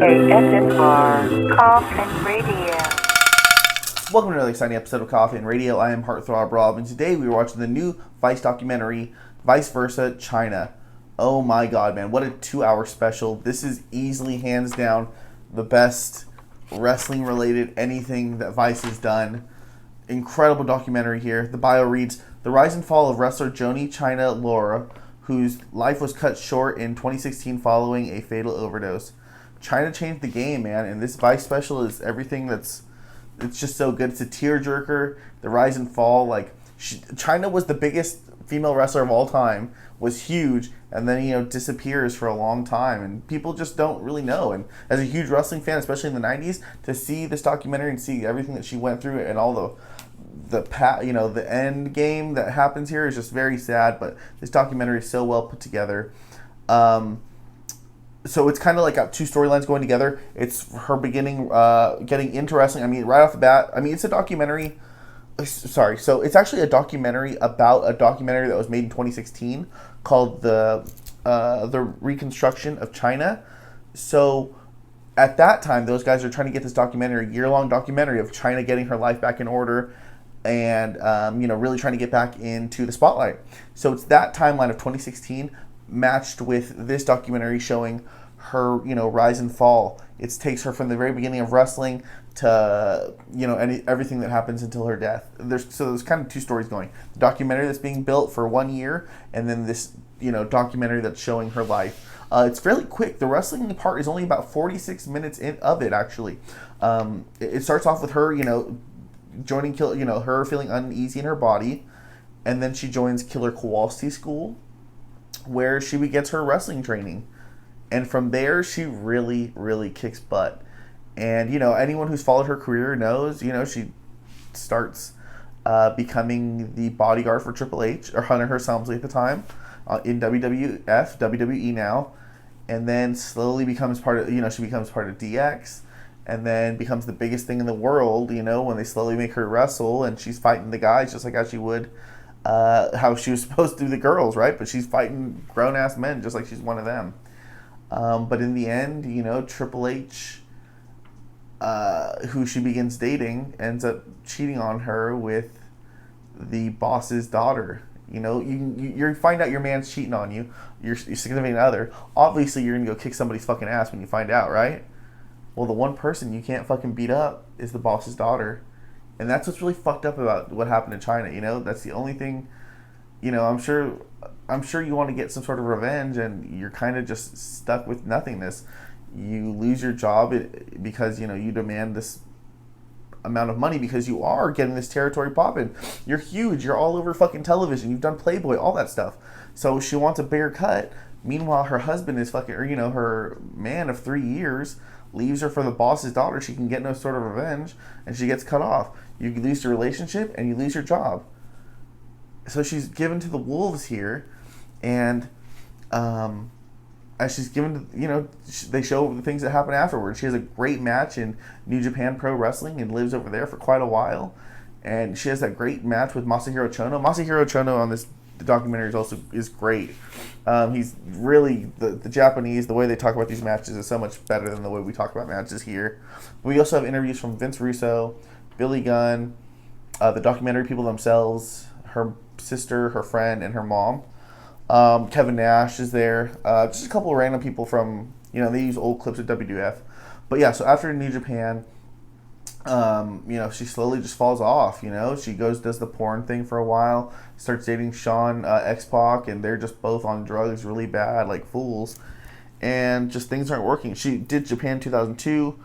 KSNR Koffin Radio. Welcome to another exciting episode of Koffin Radio. I am Heartthrob Rob, and today we are watching the new Vice documentary, Vice Versa Chyna. Oh my god, man, what a 2-hour special. This is easily, hands down, the best wrestling-related anything that Vice has done. Incredible documentary here. The bio reads, the rise and fall of wrestler Joni Chyna Laura, whose life was cut short in 2016 following a fatal overdose. Chyna changed the game, man, and this Vice special is everything it's just so good. It's a tearjerker. The rise and fall, Chyna was the biggest female wrestler of all time, was huge, and then, disappears for a long time, and people just don't really know. And as a huge wrestling fan, especially in the 90s, to see this documentary and see everything that she went through and all the end game that happens here is just very sad, but this documentary is so well put together. So it's kind of like got two storylines going together. It's her beginning, getting into wrestling. I mean, right off the bat, it's a documentary. Sorry, so it's actually a documentary about a documentary that was made in 2016 called the Reconstruction of Chyna. So at that time, those guys are trying to get this documentary, a year-long documentary of Chyna getting her life back in order and, really trying to get back into the spotlight. So it's that timeline of 2016 matched with this documentary showing her, rise and fall. It takes her from the very beginning of wrestling to, everything that happens until her death. There's kind of two stories going. The documentary that's being built for 1 year, and then this, documentary that's showing her life. It's fairly quick. The wrestling part is only about 46 minutes of it, actually. It starts off with her, joining, her feeling uneasy in her body, and then she joins Killer Kowalski School, where she begins her wrestling training. And from there, she really, really kicks butt. And, anyone who's followed her career knows, she starts becoming the bodyguard for Triple H, or Hunter Hearst Helmsley at the time, in WWE now. And then slowly becomes part of, she becomes part of DX. And then becomes the biggest thing in the world, when they slowly make her wrestle. And she's fighting the guys just like how she would, how she was supposed to do the girls, right? But she's fighting grown-ass men just like she's one of them. But in the end, Triple H, who she begins dating, ends up cheating on her with the boss's daughter. You find out your man's cheating on you, your significant other. Obviously, you're going to go kick somebody's fucking ass when you find out, right? Well, the one person you can't fucking beat up is the boss's daughter. And that's what's really fucked up about what happened to Chyna, That's the only thing, I'm sure you want to get some sort of revenge, and you're kind of just stuck with nothingness. You lose your job because, you demand this amount of money because you are getting this territory popping. You're huge. You're all over fucking television. You've done Playboy, all that stuff. So she wants a bigger cut. Meanwhile, her husband is fucking, or, her man of 3 years leaves her for the boss's daughter. She can get no sort of revenge, and she gets cut off. You lose your relationship, and you lose your job. So she's given to the wolves here, and as she's given to, they show the things that happen afterwards. She has a great match in New Japan Pro Wrestling and lives over there for quite a while. And she has that great match with Masahiro Chono. Masahiro Chono on this documentary is great. He's really, the Japanese, the way they talk about these matches is so much better than the way we talk about matches here. We also have interviews from Vince Russo, Billy Gunn, the documentary people themselves, her sister, her friend, and her mom. Kevin Nash is there. Just a couple of random people from, they use old clips of WWF. But yeah, so after New Japan, she slowly just falls off, She does the porn thing for a while, starts dating Sean X-Pac, and they're just both on drugs really bad, like fools. And just things aren't working. She did Japan 2002.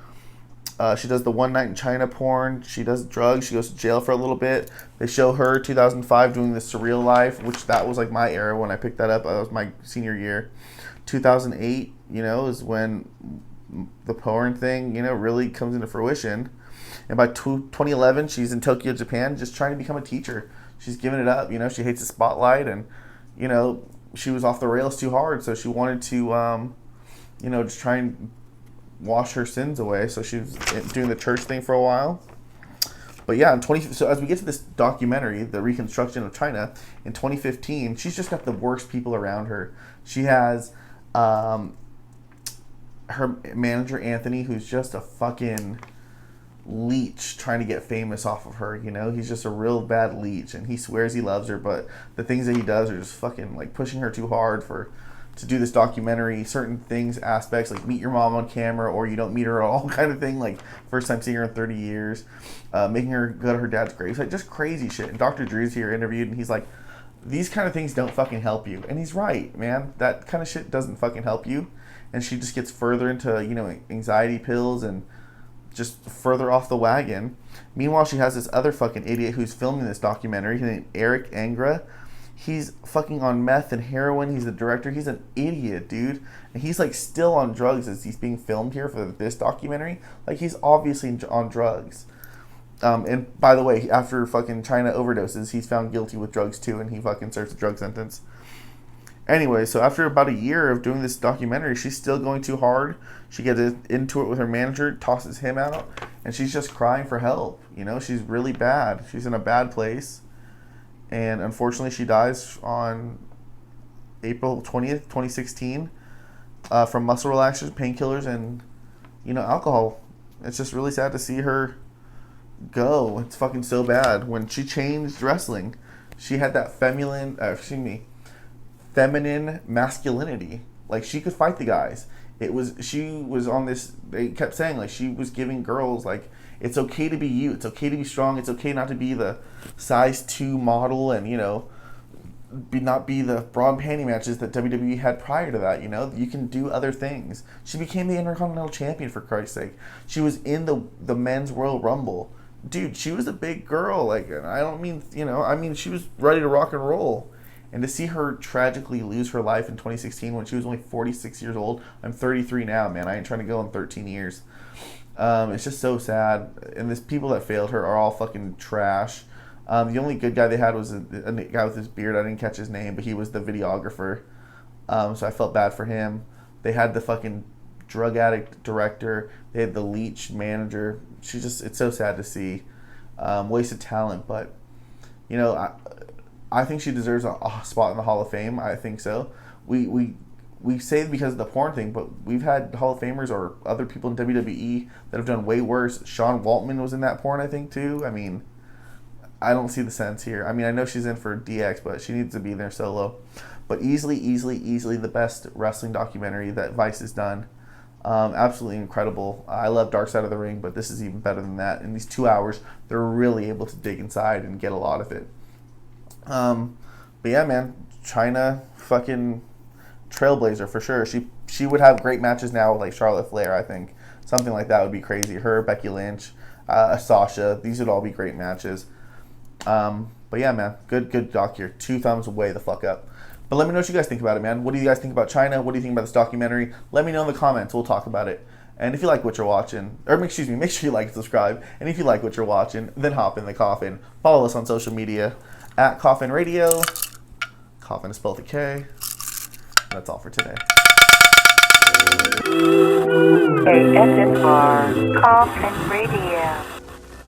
She does the One Night in China porn. She does drugs. She goes to jail for a little bit. They show her 2005 doing the Surreal Life, which that was like my era when I picked that up. That was my senior year. 2008, is when the porn thing, really comes into fruition. And by 2011, she's in Tokyo, Japan, just trying to become a teacher. She's given it up. She hates the spotlight, and, she was off the rails too hard. So she wanted to, just try and wash her sins away. So she was doing the church thing for a while. But yeah, so as we get to this documentary, The Reconstruction of Chyna, in 2015, she's just got the worst people around her. She has her manager Anthony, who's just a fucking leech trying to get famous off of her, you know? He's just a real bad leech, and he swears he loves her, but the things that he does are just fucking, like, pushing her too hard to do this documentary. Certain things, aspects, like meet your mom on camera, or you don't meet her at all kind of thing, like, first time seeing her in 30 years, making her go to her dad's grave, like, just crazy shit. And Dr. Drew's here interviewed, and he's like, these kind of things don't fucking help you. And he's right, man. That kind of shit doesn't fucking help you. And she just gets further into, you know, anxiety pills and just further off the wagon. Meanwhile, she has this other fucking idiot who's filming this documentary named Eric Angra. He's fucking on meth and heroin. He's the director. He's an idiot, dude. And he's, like, still on drugs as he's being filmed here for this documentary. Like, he's obviously on drugs. And by the way, after fucking Chyna overdoses, he's found guilty with drugs too, and he fucking serves a drug sentence. Anyway, so after about a year of doing this documentary, she's still going too hard. She gets into it with her manager, tosses him out, and she's just crying for help. You know, she's really bad. She's in a bad place. And unfortunately, she dies on April 20th, 2016, from muscle relaxers, painkillers, and, you know, alcohol. It's just really sad to see her go. It's fucking so bad. When she changed wrestling, she had that feminine masculinity. Like, she could fight the guys. She was on this, they kept saying, like, she was giving girls, like, it's okay to be you, it's okay to be strong, it's okay not to be the size 2 model and, you know, not be the bra and panty matches that WWE had prior to that, you know? You can do other things. She became the Intercontinental Champion, for Christ's sake. She was in the Men's Royal Rumble. Dude, she was a big girl. Like, I don't mean, you know, I mean, she was ready to rock and roll. And to see her tragically lose her life in 2016 when she was only 46 years old. I'm 33 now, man. I ain't trying to go in 13 years. It's just so sad. And these people that failed her are all fucking trash. The only good guy they had was a guy with his beard. I didn't catch his name, but he was the videographer. So I felt bad for him. They had the fucking drug addict director. They had the leech manager. It's so sad to see. Wasted talent, but, you know, I think she deserves a spot in the Hall of Fame. I think so. We say because of the porn thing, but we've had Hall of Famers or other people in WWE that have done way worse. Sean Waltman was in that porn, I think, too. I mean, I don't see the sense here. I mean, I know she's in for DX, but she needs to be there solo. But easily the best wrestling documentary that Vice has done. Absolutely incredible. I love Dark Side of the Ring, but this is even better than that. In these 2 hours, they're really able to dig inside and get a lot of it. But yeah, man, Chyna, fucking trailblazer for sure. She would have great matches now with, like, Charlotte Flair, I think. Something like that would be crazy. Her, Becky Lynch, Sasha, these would all be great matches. But yeah, man, good doc here. 2 thumbs way the fuck up. But let me know what you guys think about it, man. What do you guys think about Chyna? What do you think about this documentary? Let me know in the comments. We'll talk about it. And if you like what you're watching, or make sure you like and subscribe. And if you like what you're watching, then hop in the coffin. Follow us on social media at Koffin Radio. Koffin is spelled with a K. That's all for today. KSNR, Koffin Radio.